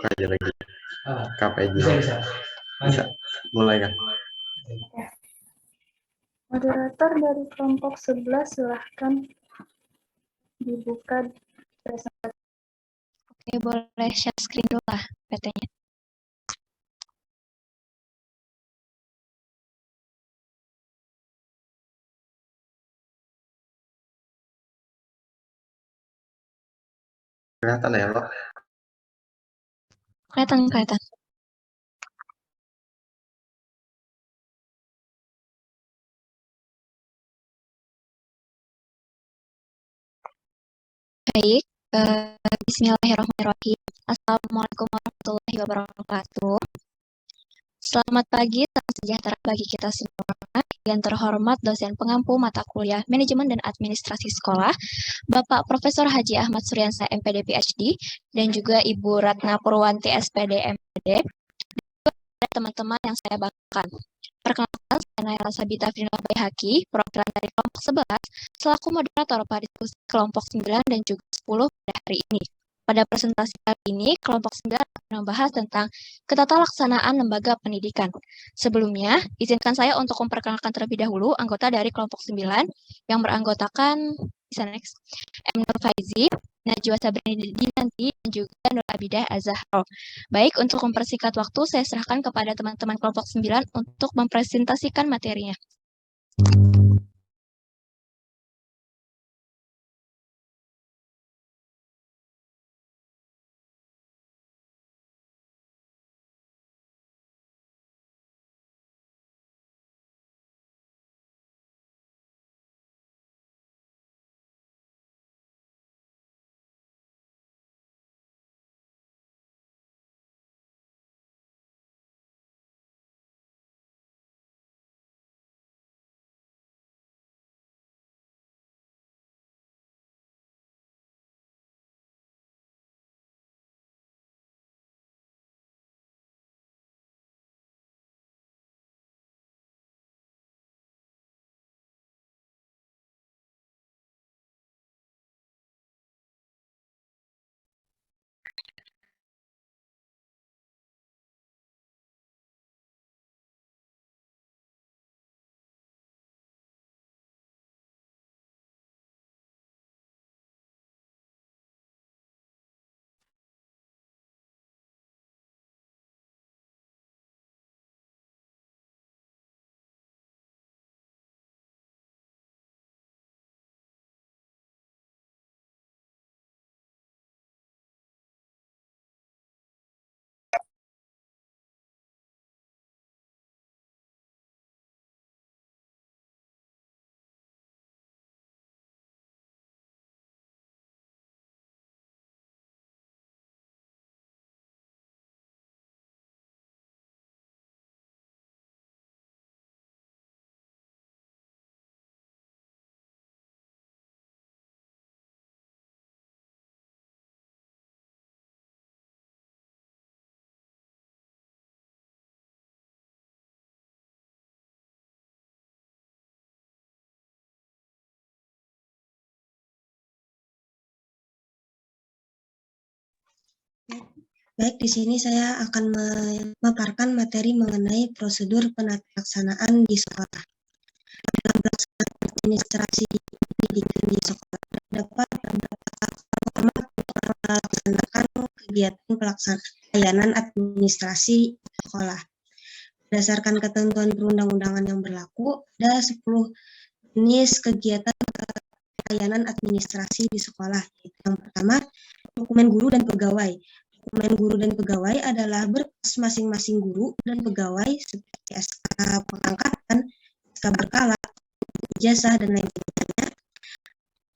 buka aja lagi KPJ. Bisa. Mulai kan? Moderator dari kelompok 11 silahkan dibuka presentasi. Oke, boleh share screen dulu lah PT-nya. Kelihatan ya lo? Kelihatan. Baik, bismillahirrahmanirrahim. Assalamualaikum warahmatullahi wabarakatuh. Selamat pagi, salam sejahtera bagi kita semua. Yang terhormat dosen pengampu mata kuliah Manajemen dan Administrasi Sekolah, Bapak Profesor Haji Ahmad Suryansa MPD PhD, dan juga Ibu Ratna Purwanti SPD MPD, dan teman-teman yang saya banggakan. Perkenalkan, saya Naila Sabita Frina Bayhaki, perwakilan dari kelompok 11, selaku moderator pada diskusi kelompok 9 dan juga 10 pada hari ini. Pada presentasi kali ini, kelompok 9 akan membahas tentang ketata laksanaan lembaga pendidikan. Sebelumnya, izinkan saya untuk memperkenalkan terlebih dahulu anggota dari kelompok 9 yang beranggotakan, bisa next, M. Nur Faizi, Najwa Sabrini Dinanti, dan juga Nur Abidah Azahro. Baik, untuk mempersingkat waktu, saya serahkan kepada teman-teman kelompok 9 untuk mempresentasikan materinya. Baik, di sini saya akan memaparkan materi mengenai prosedur penata-laksanaan di sekolah. Dalam pelaksanaan administrasi pendidikan di sekolah, terdapat beberapa format untuk melaksanakan kegiatan pelayanan administrasi sekolah. Berdasarkan ketentuan perundang-undangan yang berlaku, ada 10 jenis kegiatan pelayanan administrasi di sekolah. Yang pertama, dokumen guru dan pegawai. Dokumen guru dan pegawai adalah berkas masing-masing guru dan pegawai seperti SK pengangkatan, SK berkala, ijazah, dan lain sebagainya.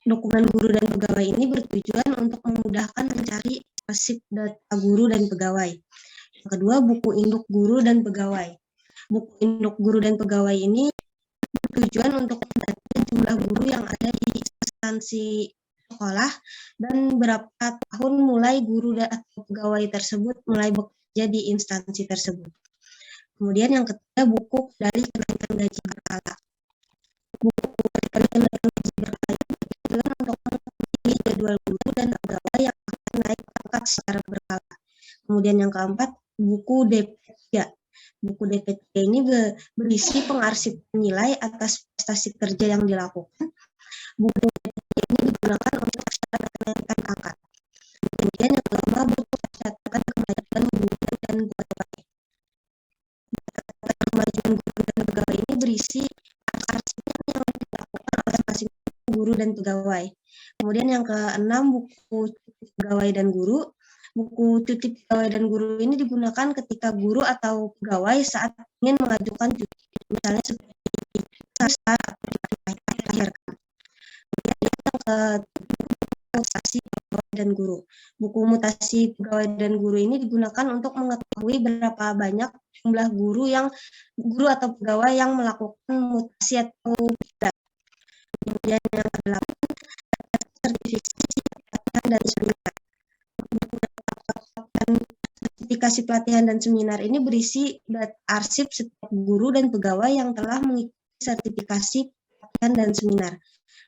Dokumen guru dan pegawai ini bertujuan untuk memudahkan mencari arsip data guru dan pegawai. Yang kedua, buku induk guru dan pegawai. Buku induk guru dan pegawai ini bertujuan untuk mendata jumlah guru yang ada di instansi sekolah dan berapa tahun mulai guru atau pegawai tersebut mulai bekerja di instansi tersebut. Kemudian yang ketiga, buku dari kenaikan gaji berkala. Buku dari kenaikan gaji berkala bertujuan untuk mengetahui jadwal guru dan pegawai yang akan naik pangkat secara berkala. Kemudian yang keempat, buku DP3. Buku DP3 ini berisi pengarsipan nilai atas prestasi kerja yang dilakukan. Buku DP3 ini digunakan untuk menanyakan angka. Kemudian yang kelima, buku catatan kemajuan guru dan pegawai. Catatan kemajuan guru dan pegawai ini berisi arsip yang dilakukan oleh masing-masing guru dan pegawai. Kemudian yang keenam, buku pegawai dan guru. Buku cuti pegawai dan guru ini digunakan ketika guru atau pegawai saat ingin mengajukan cuti, misalnya seperti sastra atau dilahirkan. Kemudian yang mutasi pegawai dan guru. Buku mutasi pegawai dan guru ini digunakan untuk mengetahui berapa banyak jumlah guru atau pegawai yang melakukan mutasi atau tidak. Kemudian yang kedelapan, sertifikasi pelatihan dan seminar. Sertifikasi pelatihan dan seminar ini berisi arsip setiap guru dan pegawai yang telah mengikuti sertifikasi pelatihan dan seminar.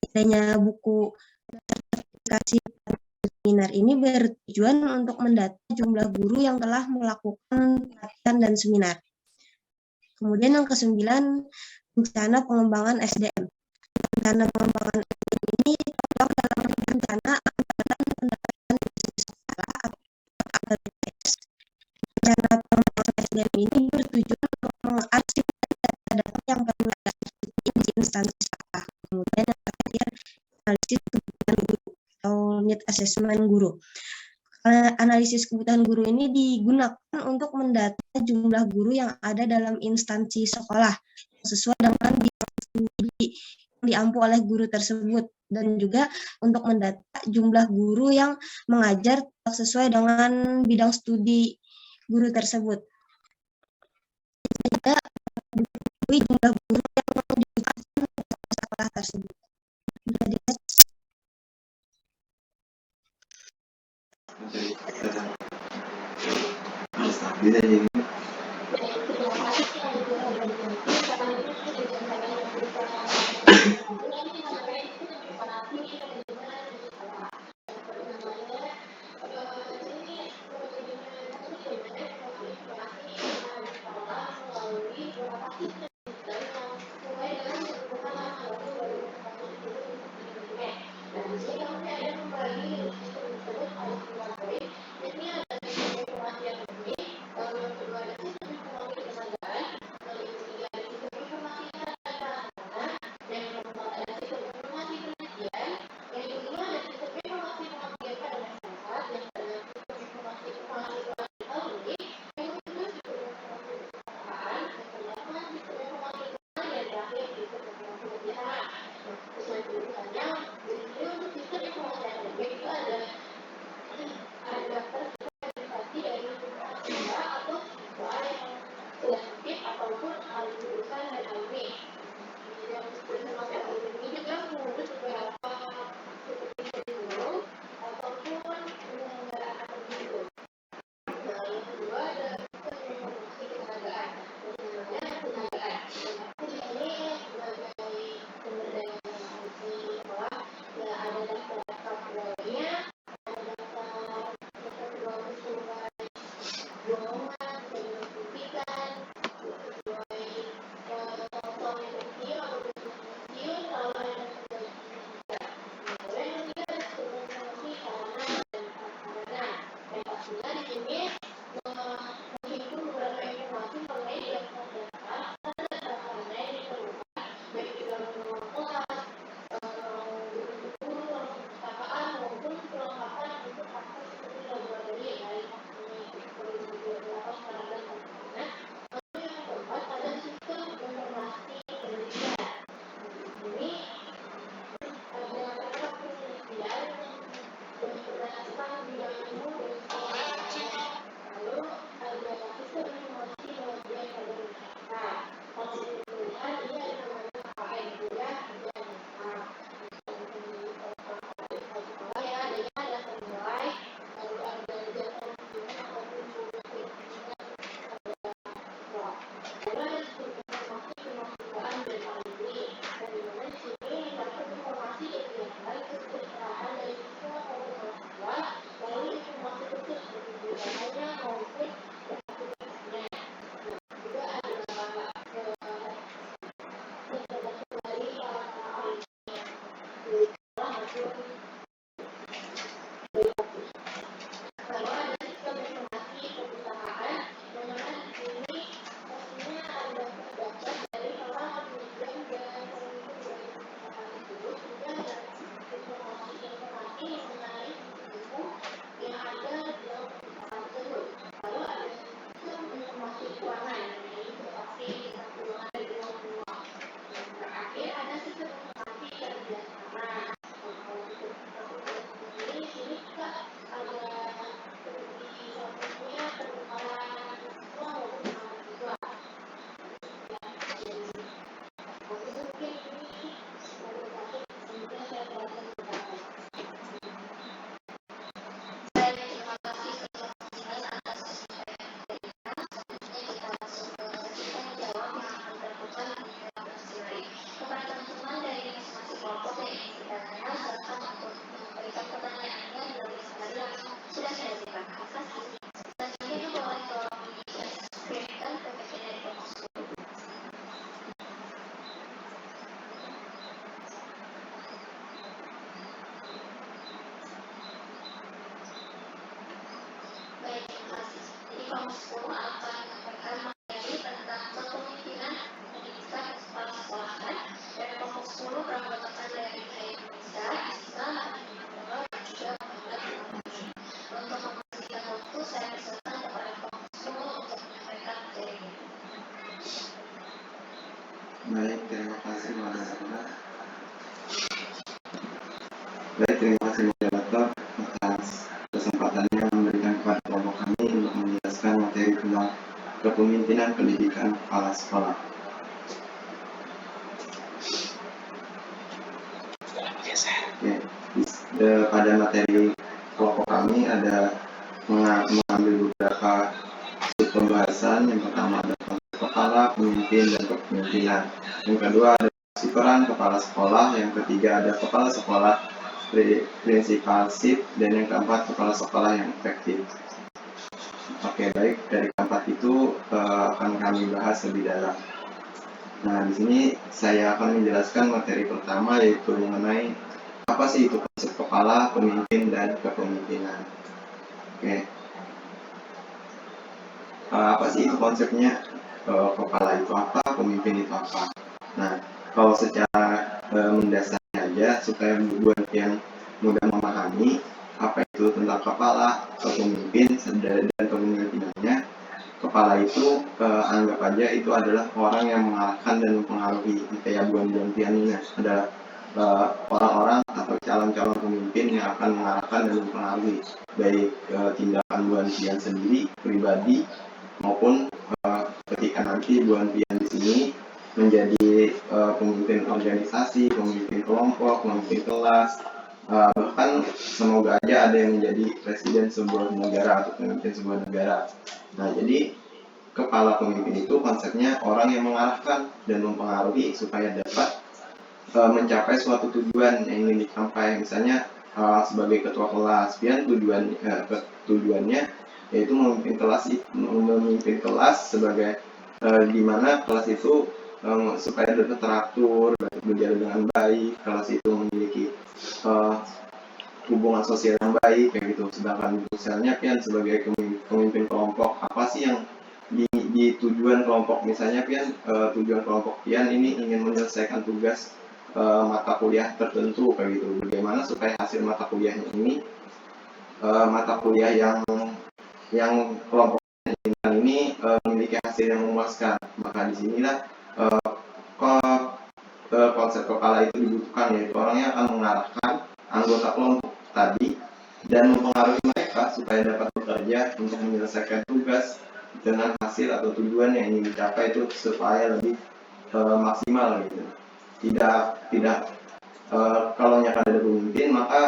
Adanya buku sertifikasi pelatihan dan seminar ini bertujuan untuk mendata jumlah guru yang telah melakukan pelatihan dan seminar. Kemudian yang kesembilan, rencana pengembangan SDM. Rencana pengembangan SDM ini tertuang dalam rencana anggaran pendapatan di sekolah atau RPS. Rencana pengembangan SDM ini bertujuan untuk mengarsip data-data yang perlu diarsipkan di instansi sekolah. Kemudian yang terakhir, analisis kebutuhan guru atau need assessment guru. Analisis kebutuhan guru ini digunakan untuk mendata jumlah guru yang ada dalam instansi sekolah sesuai dengan bidang studi yang diampu oleh guru tersebut, dan juga untuk mendata jumlah guru yang mengajar sesuai dengan bidang studi guru tersebut. Juga mengetahui jumlah guru yang diberikan ke sekolah tersebut. Bisa jadi. 10 akan menyampaikan materi tentang kepemimpinan administrasi kepala sekolah dan kelompok 10 beranggotakan dari Indonesia, Islam, dan juga untuk mempersingkat waktu, saya persilakan kepada kelompok 10 untuk menyampaikan materinya. Baik, terima kasih moderator. Baik, terima kasih moderator atas kesempatannya memberikan kepada kelompok kami untuk menjelaskan materi tentang kepemimpinan pendidikan kepala sekolah. Oke, pada materi kelompok kami ada mengambil beberapa sub pembahasan. Yang pertama ada kepala, pemimpin, dan kepemimpinan. Yang kedua ada peran kepala sekolah. Yang ketiga ada kepala sekolah, prinsipalship, dan yang keempat kepala sekolah yang efektif. Oke, baik, dari keempat itu akan kami bahas lebih dalam. Nah, di sini saya akan menjelaskan materi pertama, yaitu mengenai apa sih itu konsep kepala, pemimpin, dan kepemimpinan. Oke, apa sih itu konsepnya? Kepala itu apa, pemimpin itu apa? Nah, kalau secara mendasarnya aja, supaya buat yang mudah memahami apa itu tentang kepala, pemimpin, dan kepemimpinannya. Kepala itu anggap aja itu adalah orang yang mengarahkan dan mempengaruhi. Kayak buan-buan pian ini adalah orang-orang atau calon-calon pemimpin yang akan mengarahkan dan mempengaruhi baik tindakan buan pian sendiri, pribadi, maupun ketika nanti buan pian di sini menjadi pemimpin organisasi, pemimpin kelompok, pemimpin kelas, bahkan semoga aja ada yang menjadi presiden sebuah negara atau pemimpin sebuah negara. Nah, jadi kepala pemimpin itu konsepnya orang yang mengarahkan dan mempengaruhi supaya dapat mencapai suatu tujuan yang ingin dicapai. Misalnya sebagai ketua kelas, pian tujuannya yaitu memimpin kelas sebagai di mana kelas itu supaya dapat teratur, berjalan dengan baik, kelas itu memiliki hubungan sosial yang baik kayak gitu. Sedangkan misalnya pian sebagai pemimpin kelompok, apa sih yang di tujuan kelompok? Misalnya pian tujuan kelompok pian ini ingin menyelesaikan tugas mata kuliah tertentu kayak gitu. Bagaimana supaya hasil mata kuliahnya ini mata kuliah yang kelompok ini memiliki hasil yang memuaskan. Maka disinilah konsep kepala itu dibutuhkan, yaitu orang yang akan mengarahkan anggota kelompok tadi dan mempengaruhi mereka supaya dapat bekerja untuk menyelesaikan tugas dengan hasil atau tujuan yang ingin dicapai itu supaya lebih maksimal gitu. Tidak kalau akan ada pemimpin, maka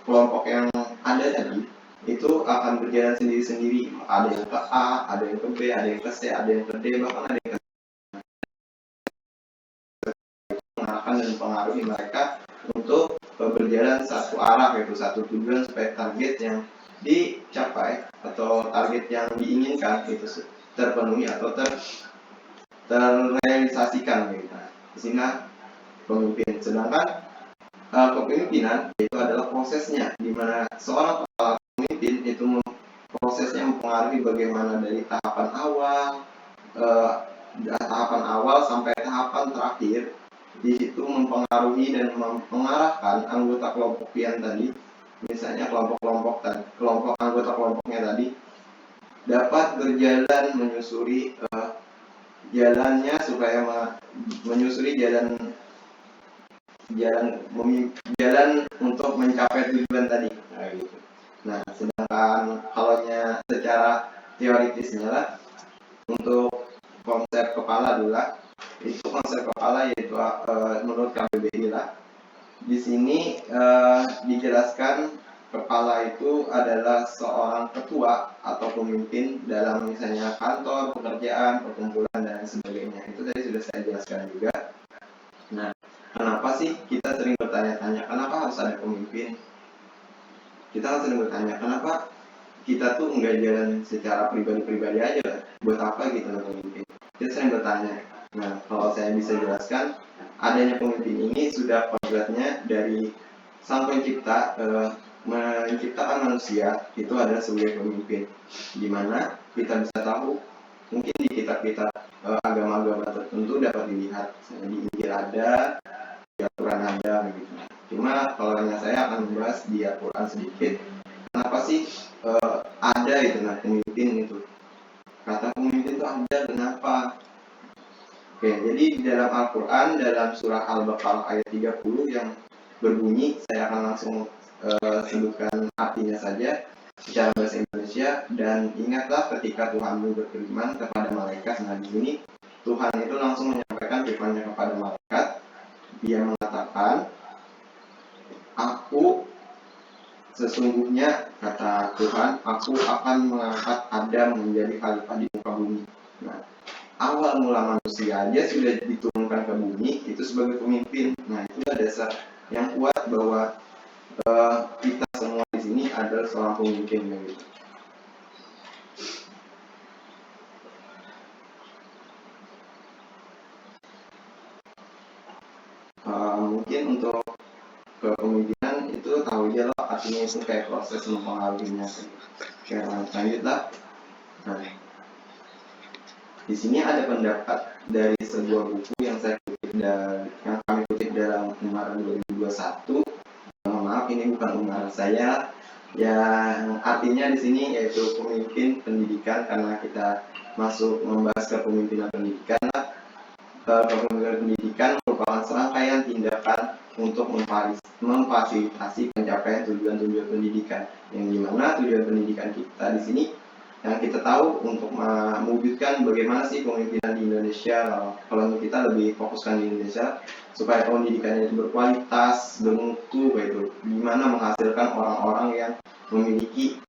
kelompok yang ada tadi itu akan berjalan sendiri-sendiri. Ada yang ke A, ada yang ke B, ada yang ke C, ada yang ke D, bahkan ada yang ke mengarahkan dan mempengaruhi mereka untuk berjalan satu arah, yaitu satu tujuan supaya target yang dicapai atau target yang diinginkan itu terpenuhi atau terrealisasikan gitu. Di sini pemimpin. Sedangkan kepemimpinan itu adalah prosesnya, di mana seorang kepala pemimpin itu prosesnya mempengaruhi bagaimana dari tahapan awal sampai tahapan terakhir. Di situ mempengaruhi dan mengarahkan anggota kelompok pian tadi, misalnya kelompok anggota kelompoknya tadi dapat berjalan menyusuri jalannya supaya menyusuri jalan untuk mencapai tujuan tadi. Gitu. Nah, sedangkan kalaunya secara teoritisnya lah, untuk konsep kepala dulu lah, itu konsep kepala yaitu menurut KBBI lah. Di sini dijelaskan kepala itu adalah seorang ketua atau pemimpin dalam misalnya kantor, pekerjaan, perkumpulan, dan sebagainya. Itu tadi sudah saya jelaskan juga. Nah, kenapa sih kita sering bertanya-tanya kenapa harus ada pemimpin? Kita sering bertanya kenapa kita tuh nggak jalan secara pribadi-pribadi aja, buat apa gitu ada pemimpin? Kita sering bertanya. Nah, kalau saya bisa jelaskan, adanya pemimpin ini sudah kodratnya dari Sang Pencipta menciptakan manusia itu adalah sebagai pemimpin, di mana kita bisa tahu mungkin di kitab-kitab agama-agama tertentu dapat dilihat, misalnya di Injil ada, di Al-Quran ada begitu. Cuma kalau saya akan membahas di Al-Quran sedikit, kenapa sih ada itu pemimpin itu, kata pemimpin itu ada, kenapa? Oke, jadi di dalam Al-Quran, dalam surah Al-Baqarah ayat 30 yang berbunyi, saya akan langsung sebutkan artinya saja secara bahasa Indonesia. Dan ingatlah ketika Tuhanmu berfirman kepada malaikat. Nah, di sini Tuhan itu langsung menyampaikan firman-Nya kepada malaikat. Dia mengatakan, aku sesungguhnya, kata Tuhan, aku akan mengangkat Adam menjadi khalifah di muka bumi. Nah, awal mula manusia aja sudah diturunkan ke bumi itu sebagai pemimpin. Nah, itulah dasar yang kuat bahwa kita semua di sini adalah seorang pemimpin gitu. Mungkin untuk kepemimpinan itu tahu aja lah, artinya itu kayak proses mempengaruhinya. Oke, lanjutlah. Nah, di sini ada pendapat dari sebuah buku yang kami kutip dalam Umar 2021. Maaf, ini bukan Umar saya. Yang artinya di sini yaitu pemimpin pendidikan, karena kita masuk membahas kepemimpinan pendidikan. Kepemimpinan pendidikan merupakan serangkaian tindakan untuk memfasilitasi pencapaian tujuan-tujuan pendidikan. Yang dimana tujuan pendidikan kita di sini yang kita tahu untuk mewujudkan bagaimana sih pemimpinan di Indonesia. Kalau kita lebih fokuskan di Indonesia supaya pendidikannya itu berkualitas, bermutu, gitu, dimana menghasilkan orang-orang yang memiliki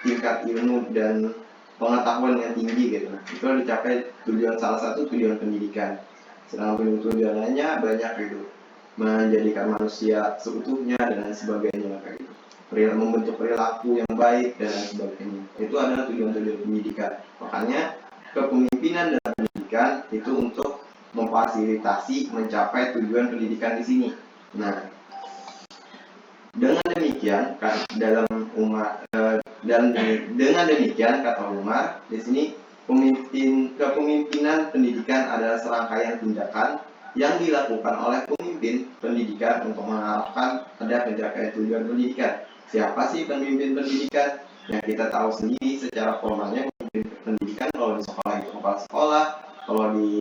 tingkat ilmu dan pengetahuan yang tinggi gitu. Itu dicapai salah satu tujuan pendidikan. Sedangkan tujuan lainnya banyak gitu, menjadikan manusia seutuhnya dan lain sebagainya kayak gitu. Membentuk perilaku yang baik dan lain sebagainya. Itu adalah tujuan-tujuan pendidikan. Makanya kepemimpinan dalam pendidikan itu untuk memfasilitasi mencapai tujuan pendidikan di sini. Nah, dengan demikian dengan demikian kata Umar di sini, kepemimpinan pendidikan adalah serangkaian tindakan yang dilakukan oleh pemimpin pendidikan untuk mengarahkan pada pencapaian tujuan pendidikan. Siapa sih pemimpin pendidikan? Yang kita tahu sendiri secara formalnya, pemimpin pendidikan kalau di sekolah itu kepala sekolah, kalau di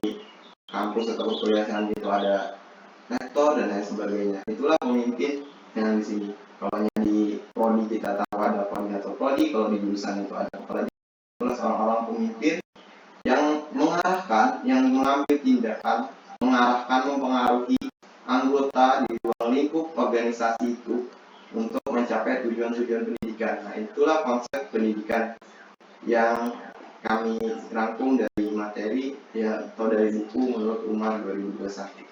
kampus atau perkuliahan itu ada rektor dan lain sebagainya. Itulah pemimpin yang di sini. Kalau di prodi kita tahu ada koordinator prodi, kalau di jurusan itu ada kepala jurusan. Itulah seorang pemimpin yang mengarahkan, yang mengambil tindakan, mengarahkan, mempengaruhi anggota di ruang lingkup organisasi itu untuk mencapai tujuan-tujuan pendidikan. Nah, itulah konsep pendidikan yang kami rangkum dari materi atau dari buku menurut Umar 2021.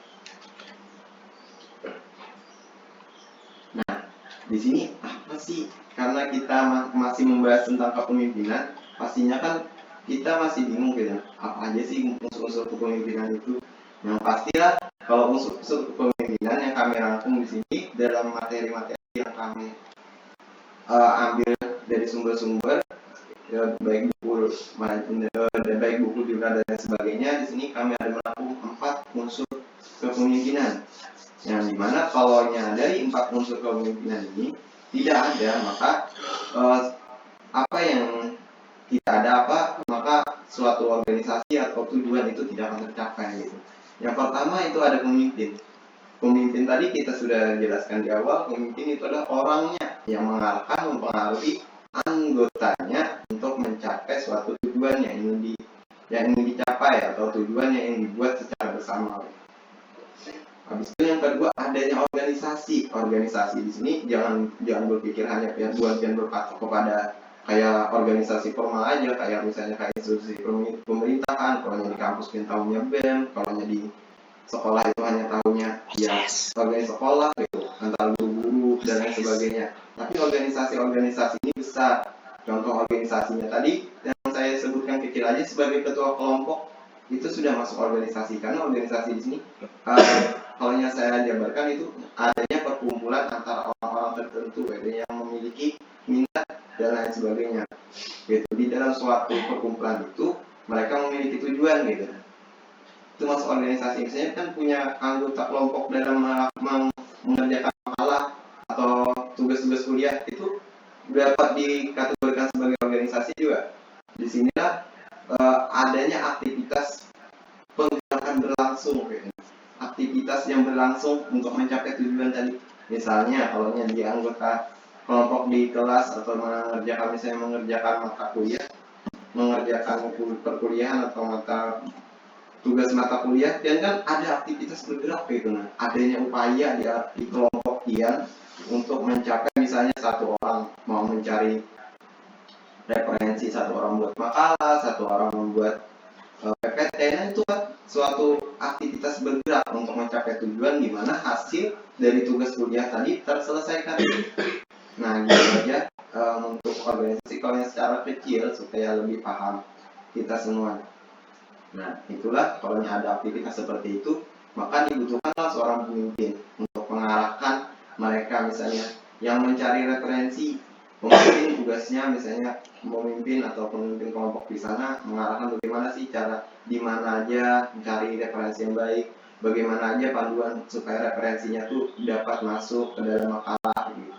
Nah, di sini apa sih? Karena kita masih membahas tentang kepemimpinan, pastinya kan kita masih bingung gitu. Apa aja sih unsur-unsur kepemimpinan itu? Yang pastilah kalau unsur-unsur kepemimpinan yang kami rangkum di sini dalam materi-materi yang kami ambil dari sumber-sumber, baik buku juga dan sebagainya. Di sini kami ada merangkum 4 unsur kepemimpinan, yang dimana kalau dari 4 unsur kepemimpinan ini tidak ada, maka apa yang tidak ada maka suatu organisasi atau tujuan itu tidak akan tercapai gitu. Yang pertama itu ada pemimpin. Pemimpin tadi kita sudah jelaskan di awal, pemimpin itu adalah orangnya yang mengarahkan, mempengaruhi anggotanya untuk mencapai suatu tujuan yang ingin dicapai atau tujuan yang ingin dibuat secara bersama. Habis itu yang kedua, adanya organisasi. Organisasi di sini jangan berpikir hanya buat dan berpatok kepada kayak organisasi formal aja, kayak misalnya kayak institusi pemerintahan. Kalau di kampus kita tahunya BEM, kalau di sekolah itu hanya tahunya organisasi sekolah gitu, antar guru-guru dan lain sebagainya. Tapi organisasi ini besar. Contoh organisasinya tadi yang saya sebutkan kecil aja sebagai ketua kelompok itu sudah masuk organisasi, karena organisasi di sini kalau yang saya jabarkan itu adanya perkumpulan antara orang-orang tertentu yang memiliki minat dan lain sebagainya. Gitu. Di dalam suatu perkumpulan itu mereka memiliki tujuan gitu. Itu masuk organisasi. Misalnya kan punya anggota kelompok dalam mengerjakan makalah atau tugas-tugas kuliah, itu dapat dikategorikan sebagai organisasi juga. Disinilah adanya aktivitas penggerakan berlangsung, gitu. Aktivitas yang berlangsung untuk mencapai tujuan tadi. Misalnya kalau di anggota kelompok di kelas atau mengerjakan mata kuliah, mengerjakan perkuliahan atau tugas mata kuliah, dan kan ada aktivitas bergerak gitu. Nah, adanya upaya di kelompok Ian untuk mencapai, misalnya satu orang mau mencari referensi, satu orang buat makalah, satu orang membuat PPT. Nah, itu kan suatu aktivitas bergerak untuk mencapai tujuan di mana hasil dari tugas kuliah tadi terselesaikan. Nah, gitu aja untuk organisasi kalau yang secara kecil supaya lebih paham kita semua. Nah, itulah kalau ada aktivitas seperti itu, maka dibutuhkanlah seorang pemimpin untuk mengarahkan mereka, misalnya yang mencari referensi. Pemimpin tugasnya misalnya memimpin atau pemimpin kelompok di sana mengarahkan bagaimana sih cara di mana aja mencari referensi yang baik, bagaimana aja panduan supaya referensinya tuh dapat masuk ke dalam makalah gitu.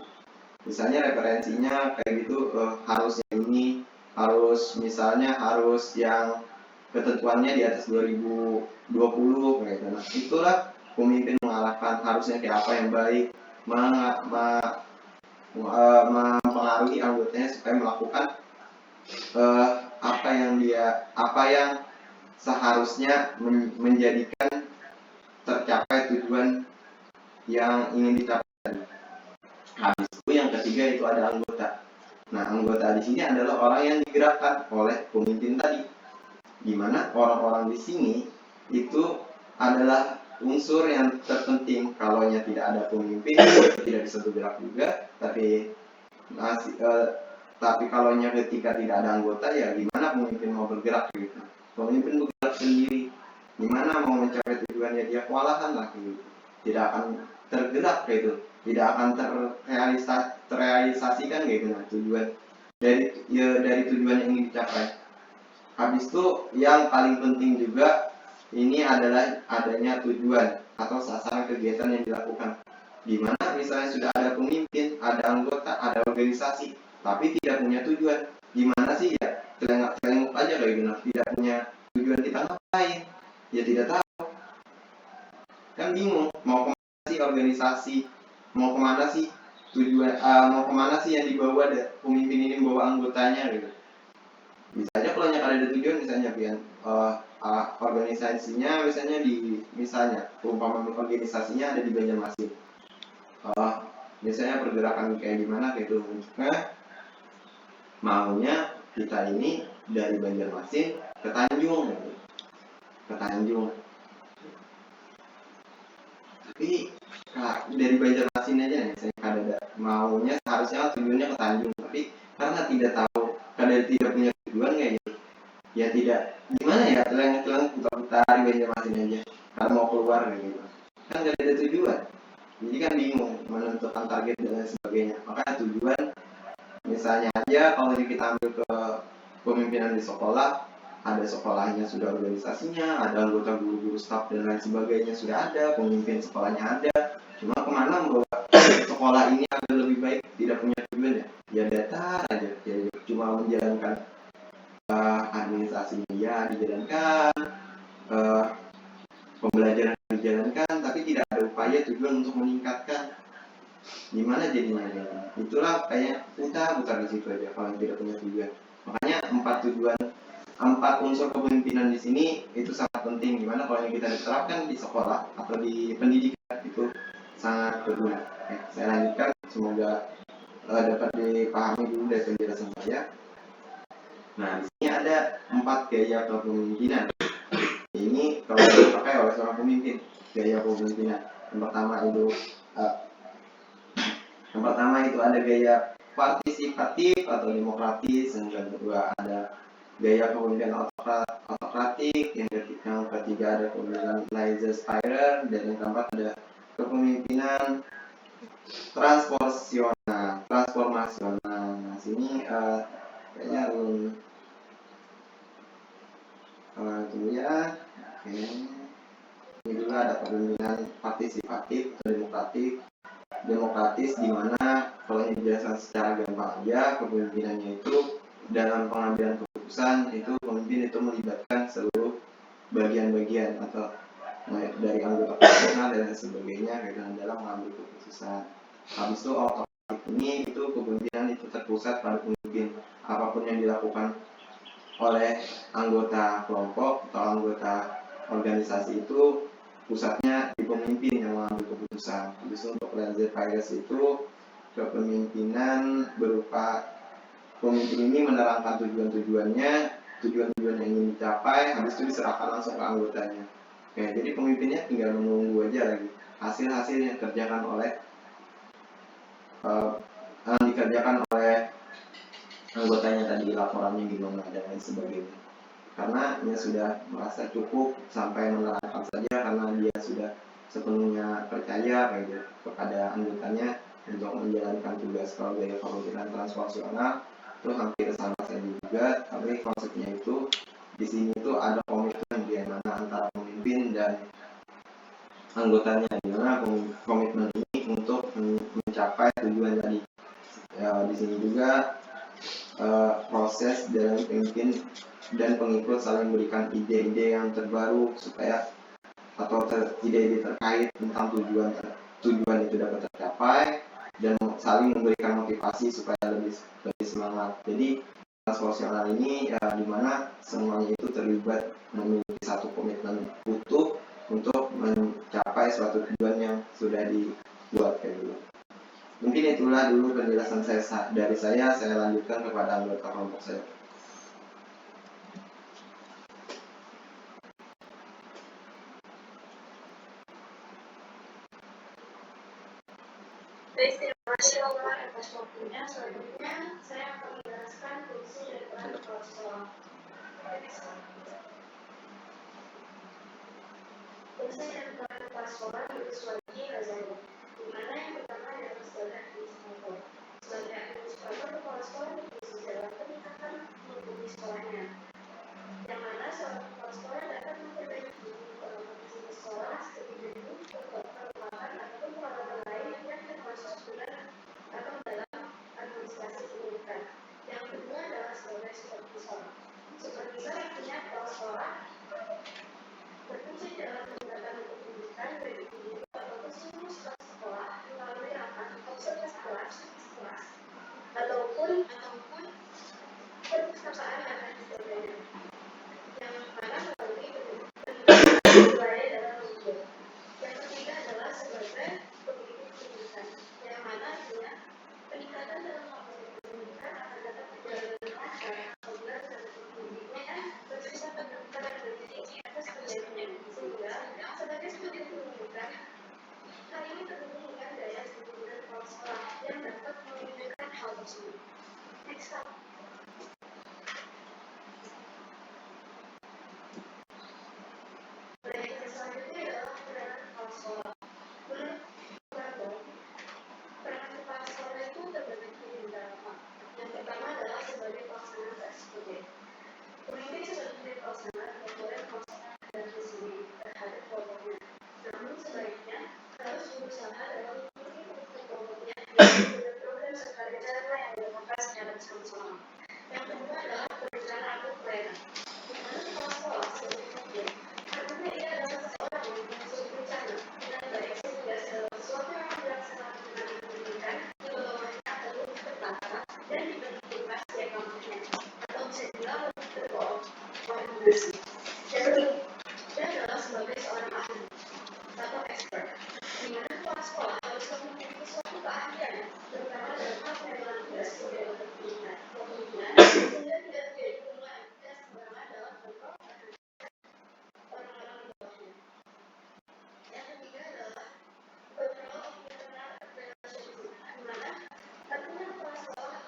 Misalnya referensinya kayak gitu, harus yang ini, misalnya harus yang ketentuannya di atas 2020 kayak gitu. Nah, itulah pemimpin mengarahkan harusnya kayak apa yang baik, mempengaruhi anggotanya supaya melakukan apa yang seharusnya menjadikan tercapai tujuan yang ingin dicapai. Habis itu yang ketiga itu ada anggota. Nah, anggota di sini adalah orang yang digerakkan oleh pemimpin tadi. Di mana orang-orang di sini itu adalah unsur yang terpenting. Kalaunya tidak ada pemimpin, tidak bisa bergerak juga. Tapi kalaunya ketika tidak ada anggota, ya gimana pemimpin mau bergerak gitu? Pemimpin bergerak sendiri. Gimana mau mencapai tujuannya, dia kewalahan lah gitu. Tidak akan tergerak gitu, tidak akan terrealisasikan gitu. Nah, tujuan dari tujuan yang ingin dicapai. Habis itu yang paling penting juga ini adalah adanya tujuan atau sasaran kegiatan yang dilakukan. Di mana misalnya sudah ada pemimpin, ada anggota, ada organisasi, tapi tidak punya tujuan. Gimana sih ya? Celengak aja kayak gitu. Tidak punya tujuan, kita ngapain? Ya tidak tahu. Kan bingung mau kemana sih organisasi, mau kemana sih tujuan, mau kemana sih yang dibawa pemimpin ini bawa anggotanya gitu. Bisa aja kalau ada tujuan, misalnya organisasinya misalnya organisasinya ada di Banjarmasin, misalnya pergerakan kayak gimana kayak itu, maunya kita ini dari Banjarmasin ke Tanjung gitu. Ke Tanjung, tapi dari Banjarmasin aja misalnya ada maunya seharusnya tujuannya ke Tanjung, tapi karena tidak tahu, karena tidak punya tujuan kayak gitu, ya tidak gimana ya, telang putar-putar di Banjarmasin aja karena mau keluar kayak gitu, kan tidak ada tujuan. Jadi kan bingung menentukan target dan lain sebagainya. Makanya tujuan, misalnya aja kalau kita ambil ke pemimpinan di sekolah, ada sekolahnya sudah organisasinya, ada anggota guru-guru staf dan lain sebagainya sudah ada, pemimpin sekolahnya ada. Cuma kemana membawa sekolah ini agar lebih baik, tidak punya tujuan ya datar aja, ya cuma menjalankan administrasinya ya dijalankan, pembelajaran dijalankan, tapi tidak ada upaya tujuan untuk meningkatkan. Gimana jadinya ya? Itulah kayak putar di situ aja kalau tidak punya tujuan. Makanya 4 unsur kepemimpinan di sini itu sangat penting. Gimana kalau yang kita diterapkan di sekolah atau di pendidikan itu sangat berguna. Saya lanjutkan, semoga dapat dipahami dulu dari penjelasan saya. Nah, di sini ada 4 gaya kepemimpinan. Ini kalau dipakai oleh seorang pemimpin, gaya kepemimpinan. Yang pertama itu ada gaya partisipatif atau demokratis, yang kedua ada gaya kepemimpinan autokratik, yang ketiga ada kepemimpinan laissez-faire, dan yang keempat ada kepemimpinan transformasional. sini kayaknya tunggu ya. Oke. Ini juga ada kepemimpinan partisipatif atau demokratis, di mana kalau ini dijelaskan secara gampang aja, kepemimpinannya itu dalam pengambilan keputusan itu pemimpin itu melibatkan seluruh bagian-bagian atau dari anggota pimpinan dan sebagainya dalam mengambil keputusan. Habis itu otomatis ini itu kepemimpinan itu terpusat pada pemimpin. Apapun yang dilakukan oleh anggota kelompok atau anggota organisasi itu pusatnya di pemimpin yang mengambil keputusan. Habis itu untuk laissez-faire itu kepemimpinan berupa pemimpin ini menerangkan tujuan yang ingin dicapai, habis itu diserahkan langsung ke anggotanya. Oke, jadi pemimpinnya tinggal menunggu aja lagi hasil-hasil yang dikerjakan oleh anggotanya tadi, laporannya gimana dan lain sebagainya. Karena dia sudah merasa cukup sampai menerangkan saja, karena dia sudah sepenuhnya percaya kepada anggotanya untuk menjalankan tugas. Kalau gaya kepemimpinan transformasional itu hampir sama saja juga, tapi konsepnya itu di sini itu ada komitmen di mana antara pemimpin dan anggotanya, di mana komitmen ini untuk mencapai tujuan tadi. Ya, di sini juga proses dalam pemimpin dan pengikut saling memberikan ide-ide yang terbaru supaya ide-ide terkait tentang tujuan itu dapat tercapai dan saling memberikan motivasi supaya lebih semangat. Jadi transformasional ini di mana semuanya itu terlibat memiliki satu komitmen utuh untuk mencapai suatu tujuan yang sudah dibuat kayak gitu. Mungkin itulah dulu penjelasan dari saya lanjutkan kepada anggota kelompok saya. Terima kasih Bapak atas waktunya. Selanjutnya saya akan menjelaskan fungsi dari peran kepala sekolah. Fungsi dari peran kepala sekolah disuagi lazimnya, di mana yang pertama adalah sebagai administrator. Sebagai administrator, kepala sekolah berfungsi dalam peningkatan mutu sekolahnya, yang mana seorang kepala sekolah dapat memperbaiki kondisi sekolah seperti itu, peralatan ataupun peralatan lain yang termasuk dalam administrasi pendidikan. Yang kedua adalah sebagai supervisor. Supervisor artinya kepala sekolah berfungsi dalam menegakkan pendidikan baik individu ataupun seluruh staf sekolah melalui rapat observasi kelas ataupun perpustakaan dan lain sebagainya, yang mana melalui pendidikan budaya dalam hidup. Yang ketiga adalah sebagai pemimpin pendidikan, yang mana artinya peningkatan dalam pendidikan akan dapat dijalankan lancar apabila pendidiknya bersifat pendidikan dan berdidik atas pendidikannya, sehingga sebagai studi pendidikan hal ini terhubung dengan gaya studi dan kepala sekolah yang dapat mewujudkan hal tersebut. Next up. Baik, yang selanjutnya adalah peran kepala sekolah. Menurut peran kepala sekolah itu terbagi menjadi beberapa. Yang pertama adalah sebagai pelaksana SPG. Pemimpin sebagai pelaksana tidak boleh melaksanakan dan disini terhadap kelompoknya. Namun sebaiknya harus berusaha dalam mengikuti kelompoknya dengan program serta rencana yang dilakukan secara bersama-sama. Yang kedua adalah perencanaan pelayanan, di mana kepala sekolah sebagai pemimpin artinya ia adalah seorang yang menyusun rencana dengan baik sehingga segala sesuatu yang dilaksanakan dengan pendidikan di bawahnya ataupun tertata dan dibagi tugas dari kampusnya, atau bisa dibilang lebih terkoordinasi. Yang ketiga adalah sebagai seorang ahli atau expert, di mana kepala sekolah harus memiliki suatu keahlian terutama dalam hal pengembangan tugas sebagai kepemimpinan sehingga tidak terjadi penggunaan tugas sembarangan dalam bentuk orang-orang di bawahnya. Yang ketiga adalah control of internal relationship, di mana artinya kepala sekolah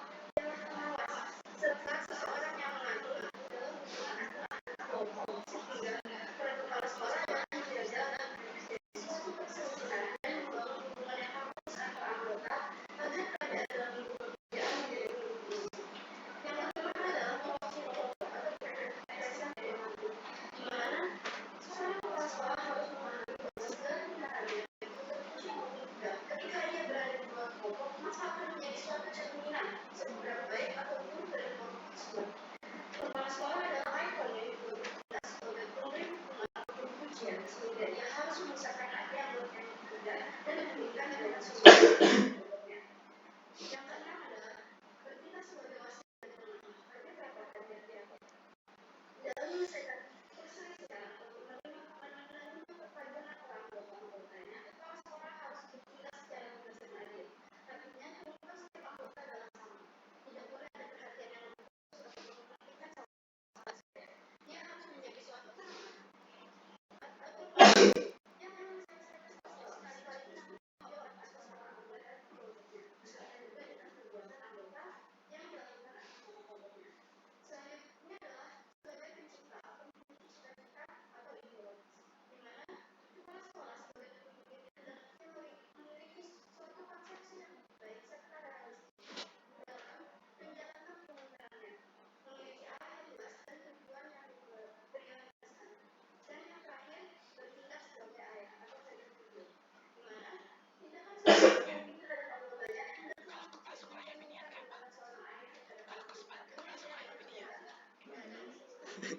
Sekolah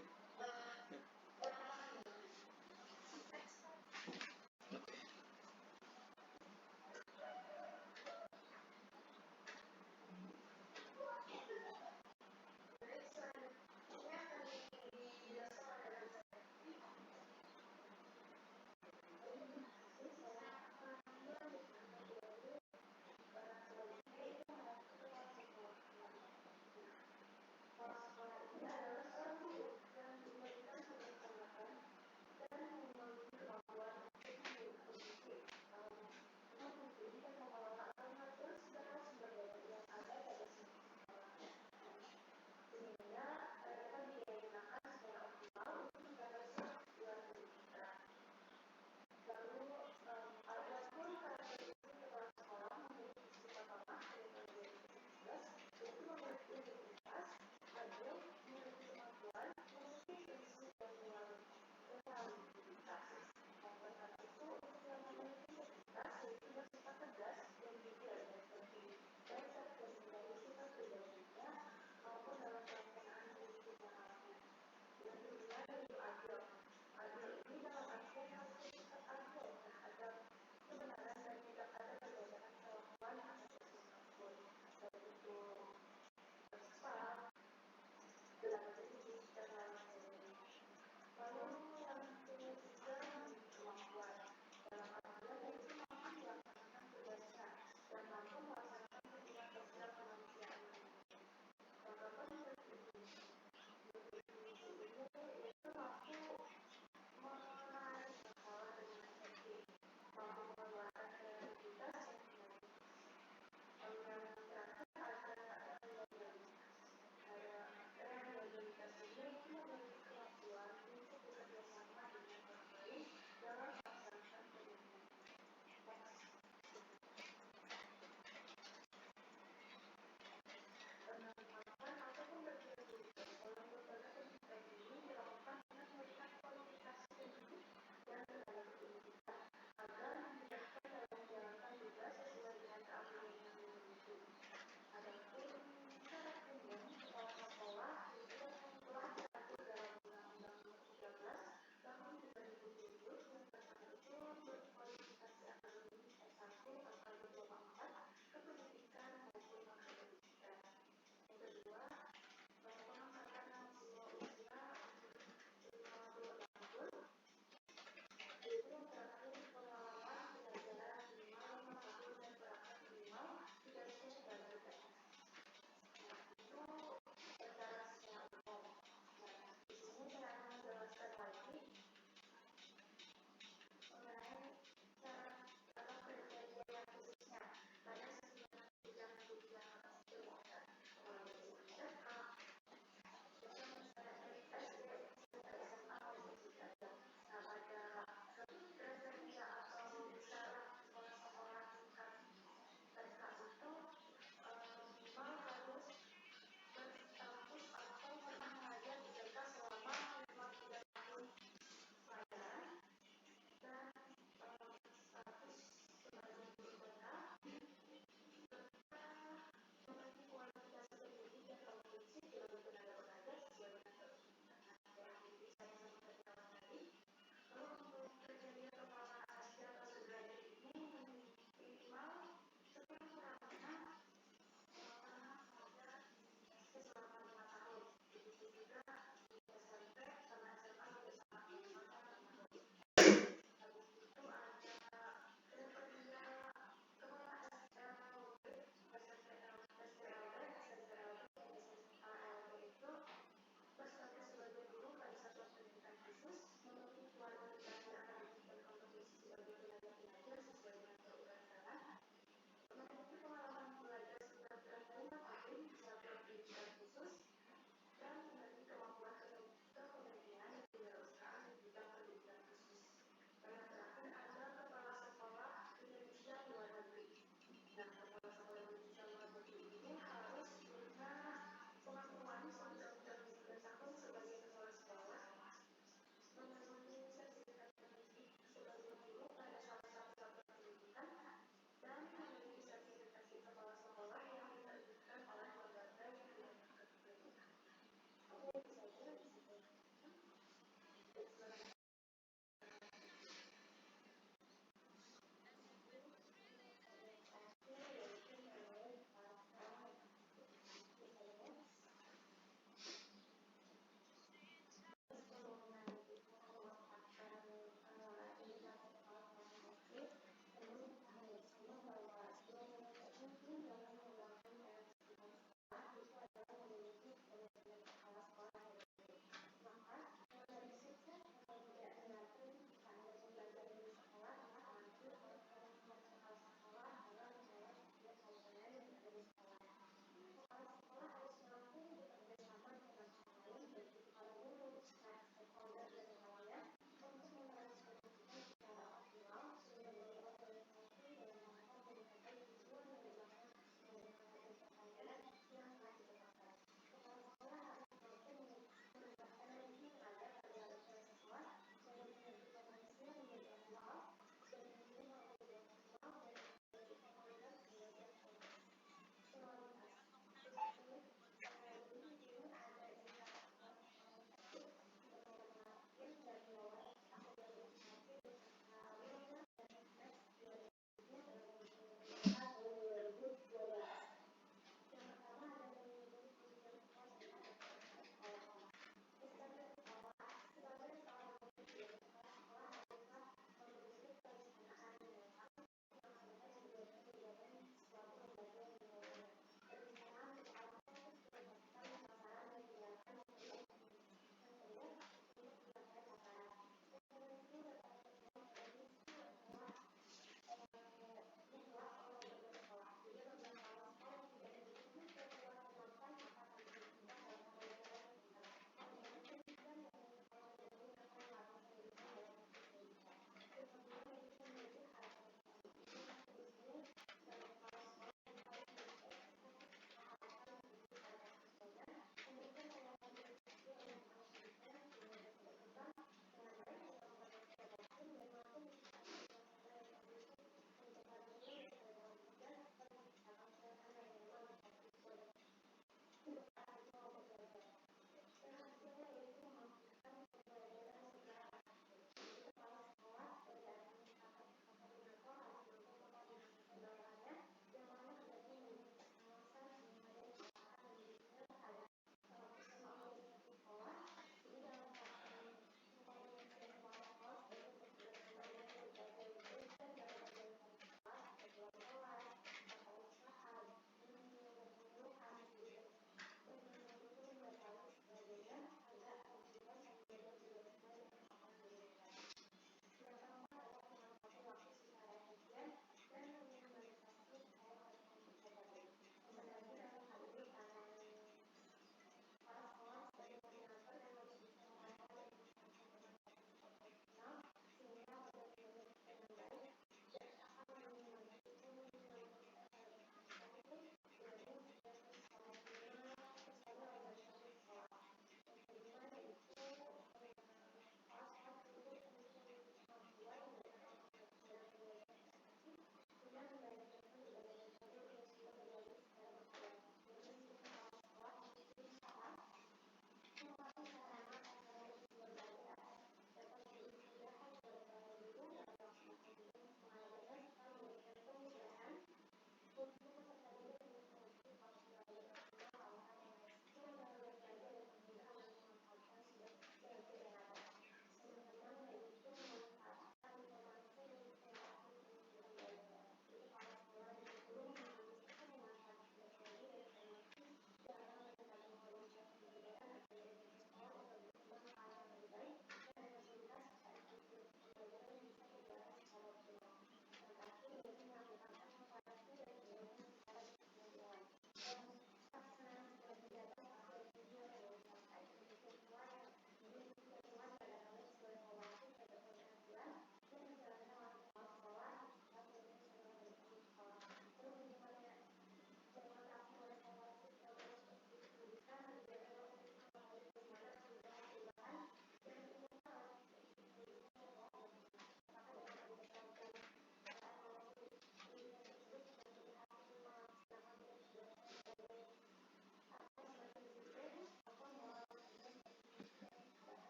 adalah suatu ukuran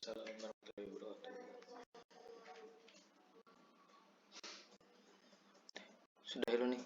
Waalaikumsalam warahmatullahi wabarakatuh. Sudah Hiluni?